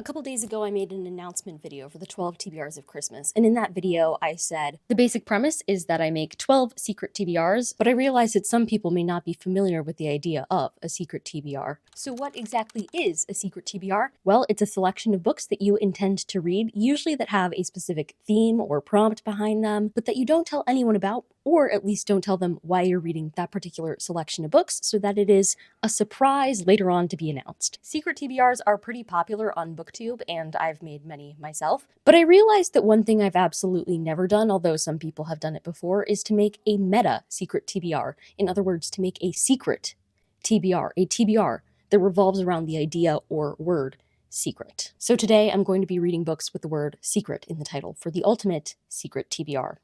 A couple days ago, I made an announcement video for the 12 TBRs of Christmas, and in that video, I said, the basic premise is that I make 12 secret TBRs, but I realize that some people may not be familiar with the idea of a secret TBR. So what exactly is a secret TBR? Well, it's a selection of books that you intend to read, usually that have a specific theme or prompt behind them, but that you don't tell anyone about, or at least don't tell them why you're reading that particular selection of books, so that it is a surprise later on to be announced. Secret TBRs are pretty popular on booktube, and I've made many myself, but I realized that one thing I've absolutely never done, although some people have done it before, is to make a meta secret TBR. In other words, to make a secret TBR, a TBR that revolves around the idea or word secret. So today I'm going to be reading books with the word secret in the title for the ultimate secret TBR.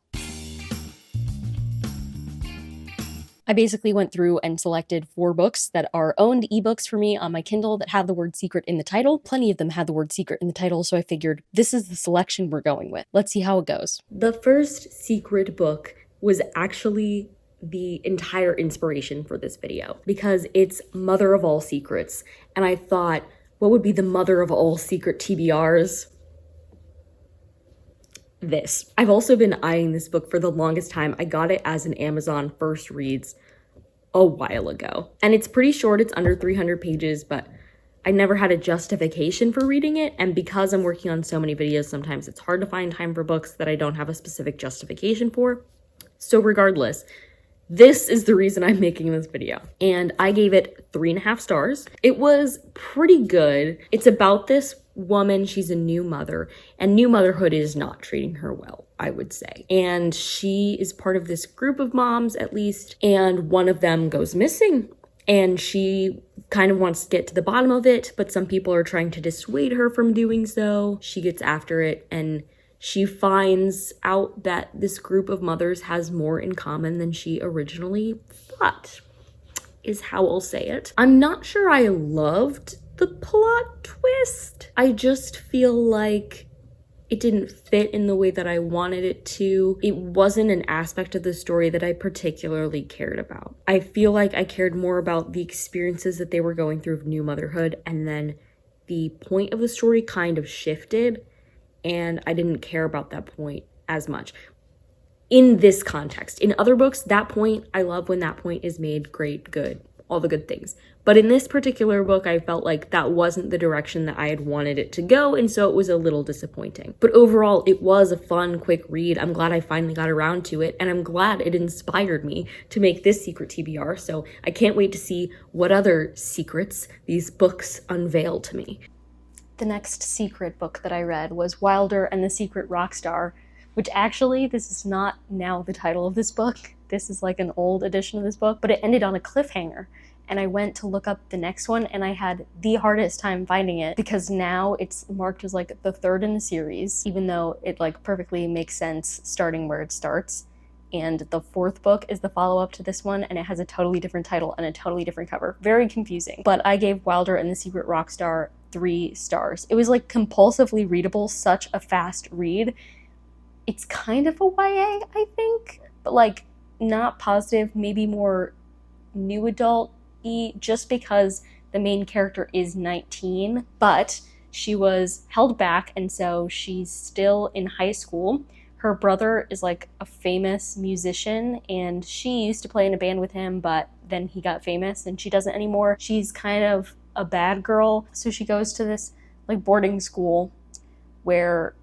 I basically went through and selected 4 books that are owned ebooks for me on my Kindle that have the word secret in the title. Plenty of them had the word secret in the title, so I figured this is the selection we're going with. Let's see how it goes. The first secret book was actually the entire inspiration for this video because it's mother of all secrets. And I thought, what would be the mother of all secret TBRs? This. I've also been eyeing this book for the longest time. I got it as an Amazon First Reads a while ago. And it's pretty short, it's under 300 pages, but I never had a justification for reading it. And because I'm working on so many videos, sometimes it's hard to find time for books that I don't have a specific justification for. So regardless, this is the reason I'm making this video. And I gave it 3.5 stars. It was pretty good. It's about this woman, she's a new mother, and new motherhood is not treating her well, I would say. And she is part of this group of moms, at least, and one of them goes missing. And she kind of wants to get to the bottom of it, but some people are trying to dissuade her from doing so. She gets after it, and she finds out that this group of mothers has more in common than she originally thought, is how I'll say it. I'm not sure I loved the plot twist. I just feel like it didn't fit in the way that I wanted it to. It wasn't an aspect of the story that I particularly cared about. I feel like I cared more about the experiences that they were going through of new motherhood, and then the point of the story kind of shifted, and I didn't care about that point as much. In this context, in other books, that point, I love when that point is made great, good, all the good things. But in this particular book, I felt like that wasn't the direction that I had wanted it to go, and so it was a little disappointing. But overall, it was a fun, quick read. I'm glad I finally got around to it, and I'm glad it inspired me to make this secret TBR, so I can't wait to see what other secrets these books unveil to me. The next secret book that I read was Wilder and the Secret Rockstar, which actually, this is not now the title of this book. This is like an old edition of this book, but it ended on a cliffhanger. And I went to look up the next one, and I had the hardest time finding it because now it's marked as like the 3rd in the series, even though it like perfectly makes sense starting where it starts. And the 4th book is the follow-up to this one, and it has a totally different title and a totally different cover. Very confusing. But I gave Wilder and the Secret Rockstar 3 stars. It was like compulsively readable, such a fast read. It's kind of a YA, I think, but like not positive, maybe more new adult-y, just because the main character is 19, but she was held back, and so she's still in high school. Her brother is like a famous musician, and she used to play in a band with him, but then he got famous and she doesn't anymore. She's kind of a bad girl, so she goes to this like boarding school where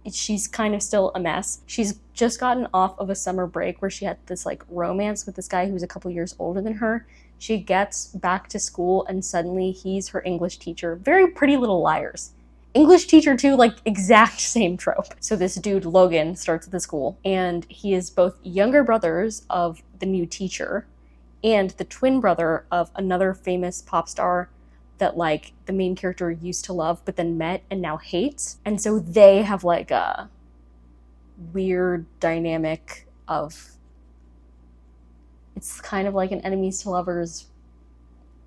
she's kind of still a mess. She's just gotten off of a summer break where she had this like romance with this guy who's a couple years older than her. She gets back to school and suddenly he's her English teacher. Very Pretty Little Liars. English teacher too, like exact same trope. So this dude, Logan, starts at the school, and he is both younger brothers of the new teacher and the twin brother of another famous pop star that like the main character used to love but then met and now hates. And so they have like a weird dynamic of, it's kind of like an enemies to lovers,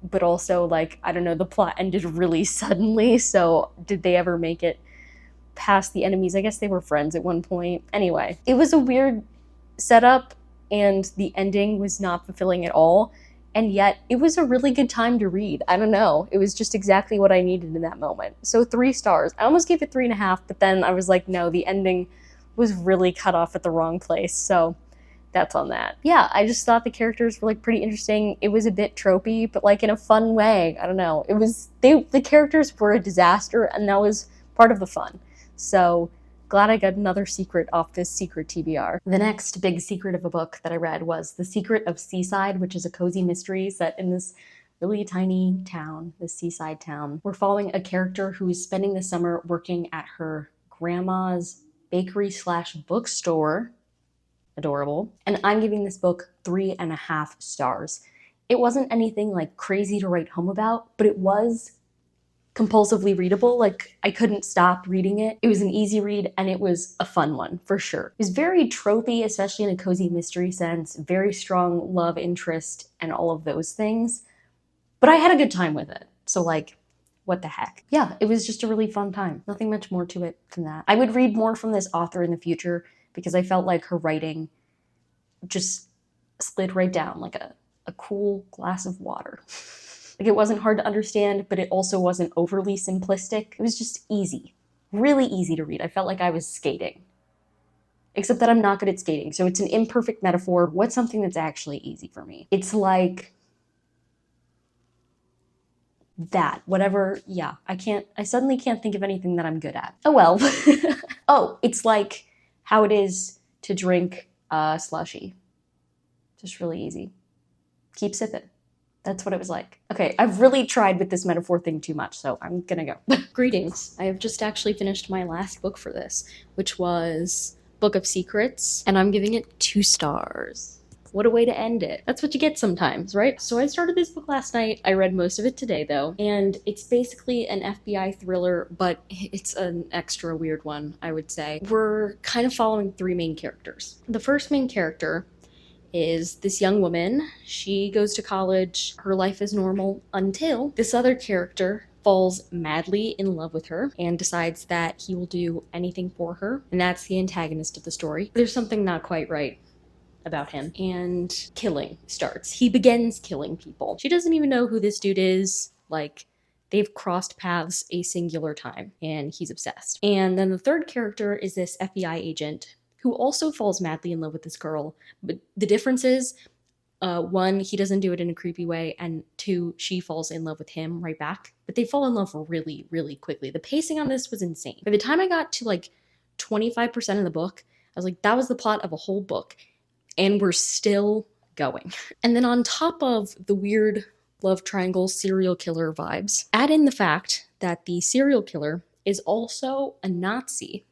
but also like, I don't know, the plot ended really suddenly, so did they ever make it past the enemies? I guess they were friends at one point. Anyway, it was a weird setup, and the ending was not fulfilling at all. And yet it was a really good time to read. I don't know. It was just exactly what I needed in that moment. So 3 stars. I almost gave it 3.5, but then I was like, no, the ending was really cut off at the wrong place. So that's on that. Yeah, I just thought the characters were like pretty interesting. It was a bit tropey, but like in a fun way. I don't know. The characters were a disaster, and that was part of the fun. So glad I got another secret off this secret TBR. The next big secret of a book that I read was The Secret of Seaside, which is a cozy mystery set in this really tiny town, this seaside town. We're following a character who is spending the summer working at her grandma's bakery/bookstore. Adorable. And I'm giving this book 3.5 stars. It wasn't anything like crazy to write home about, but it was compulsively readable. Like, I couldn't stop reading it. It was an easy read, and it was a fun one for sure. It was very tropey, especially in a cozy mystery sense, very strong love interest and all of those things. But I had a good time with it. So like, what the heck? Yeah, it was just a really fun time. Nothing much more to it than that. I would read more from this author in the future because I felt like her writing just slid right down like a cool glass of water. Like, it wasn't hard to understand, but it also wasn't overly simplistic. It was just easy, really easy to read. I felt like I was skating, except that I'm not good at skating. So it's an imperfect metaphor. What's something that's actually easy for me? It's like that, whatever. Yeah, I suddenly can't think of anything that I'm good at. Oh well. Oh, it's like how it is to drink a slushie. Just really easy. Keep sipping. That's what it was like. Okay, I've really tried with this metaphor thing too much, so I'm gonna go. Greetings. I have just actually finished my last book for this, which was Book of Secrets, and I'm giving it 2 stars. What a way to end it. That's what you get sometimes, right? So I started this book last night. I read most of it today, though, and it's basically an FBI thriller, but it's an extra weird one, I would say. We're kind of following 3 main characters. The first main character is this young woman. She goes to college. Her life is normal until this other character falls madly in love with her and decides that he will do anything for her. And that's the antagonist of the story. There's something not quite right about him, and killing starts. He begins killing people. She doesn't even know who this dude is. Like, they've crossed paths a singular time, and he's obsessed. And then the third character is this FBI agent who also falls madly in love with this girl. But the difference is, 1, he doesn't do it in a creepy way, and 2, she falls in love with him right back. But they fall in love really, really quickly. The pacing on this was insane. By the time I got to like 25% of the book, I was like, that was the plot of a whole book. And we're still going. And then on top of the weird love triangle serial killer vibes, add in the fact that the serial killer is also a Nazi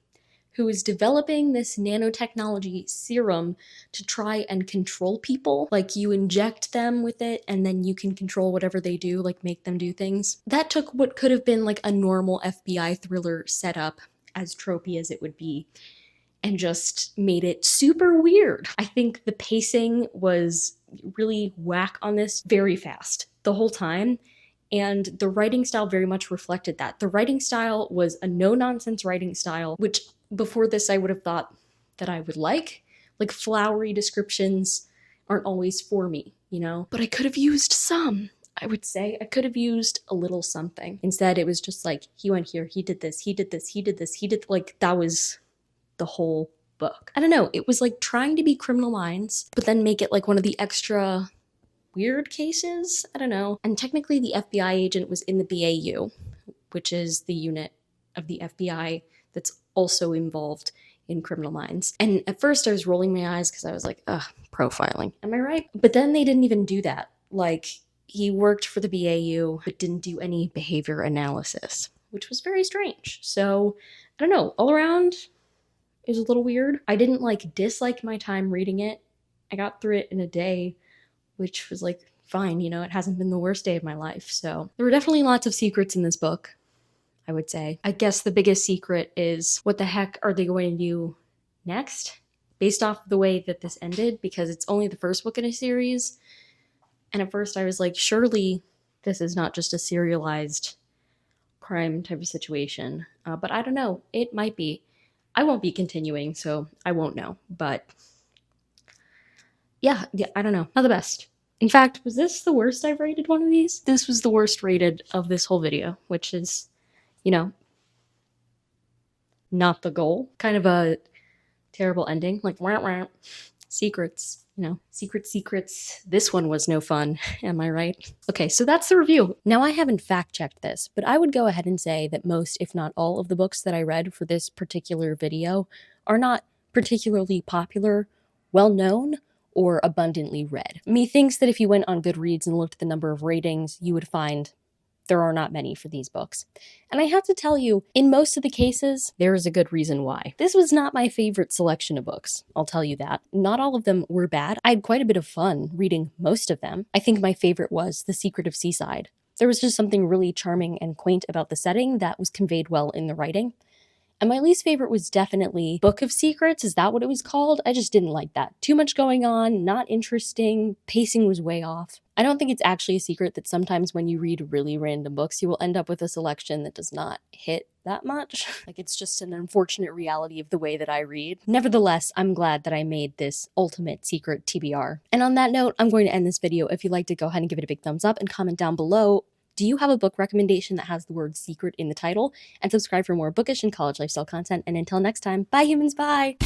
who is developing this nanotechnology serum to try and control people. Like, you inject them with it and then you can control whatever they do, like make them do things. That took what could have been like a normal FBI thriller setup, as tropey as it would be, and just made it super weird. I think the pacing was really whack on this, very fast the whole time. And the writing style very much reflected that. The writing style was a no-nonsense writing style, which before this I would have thought that I would like. Like, flowery descriptions aren't always for me, you know? But I could have used some. I would say I could have used a little something. Instead, it was just like, he went here, he did this, he did this, he did this, he did, like, that was the whole book. I don't know, it was like trying to be Criminal Minds, but then make it like one of the extra weird cases. I don't know. And technically the FBI agent was in the BAU, which is the unit of the FBI that's also involved in Criminal Minds. And at first I was rolling my eyes because I was like, ugh, profiling. Am I right? But then they didn't even do that. Like, he worked for the BAU, but didn't do any behavior analysis, which was very strange. So, I don't know, all around, it was a little weird. I didn't like dislike my time reading it. I got through it in a day, which was like fine, you know, it hasn't been the worst day of my life. So there were definitely lots of secrets in this book, I would say. I guess the biggest secret is, what the heck are they going to do next? Based off the way that this ended, because it's only the first book in a series. And at first I was like, surely this is not just a serialized crime type of situation. But I don't know, it might be. I won't be continuing, so I won't know. But yeah, I don't know. Not the best. In fact, was this the worst I've rated one of these? This was the worst rated of this whole video, which is, you know, not the goal. Kind of a terrible ending, like wah, wah. Secrets, you know, secrets. This one was no fun, am I right? Okay, so that's the review. Now, I haven't fact checked this, but I would go ahead and say that most, if not all, of the books that I read for this particular video are not particularly popular, well known, or abundantly read. Methinks that if you went on Goodreads and looked at the number of ratings, you would find there are not many for these books. And I have to tell you, in most of the cases, there is a good reason why. This was not my favorite selection of books, I'll tell you that. Not all of them were bad. I had quite a bit of fun reading most of them. I think my favorite was The Secret of Seaside. There was just something really charming and quaint about the setting that was conveyed well in the writing. And my least favorite was definitely Book of Secrets. Is that what it was called? I just didn't like that. Too much going on, not interesting, pacing was way off. I don't think it's actually a secret that sometimes when you read really random books, you will end up with a selection that does not hit that much. Like, it's just an unfortunate reality of the way that I read. Nevertheless, I'm glad that I made this ultimate secret TBR. And on that note, I'm going to end this video. If you'd like to go ahead and give it a big thumbs up and comment down below, do you have a book recommendation that has the word secret in the title? And subscribe for more bookish and college lifestyle content. And until next time, bye humans, bye!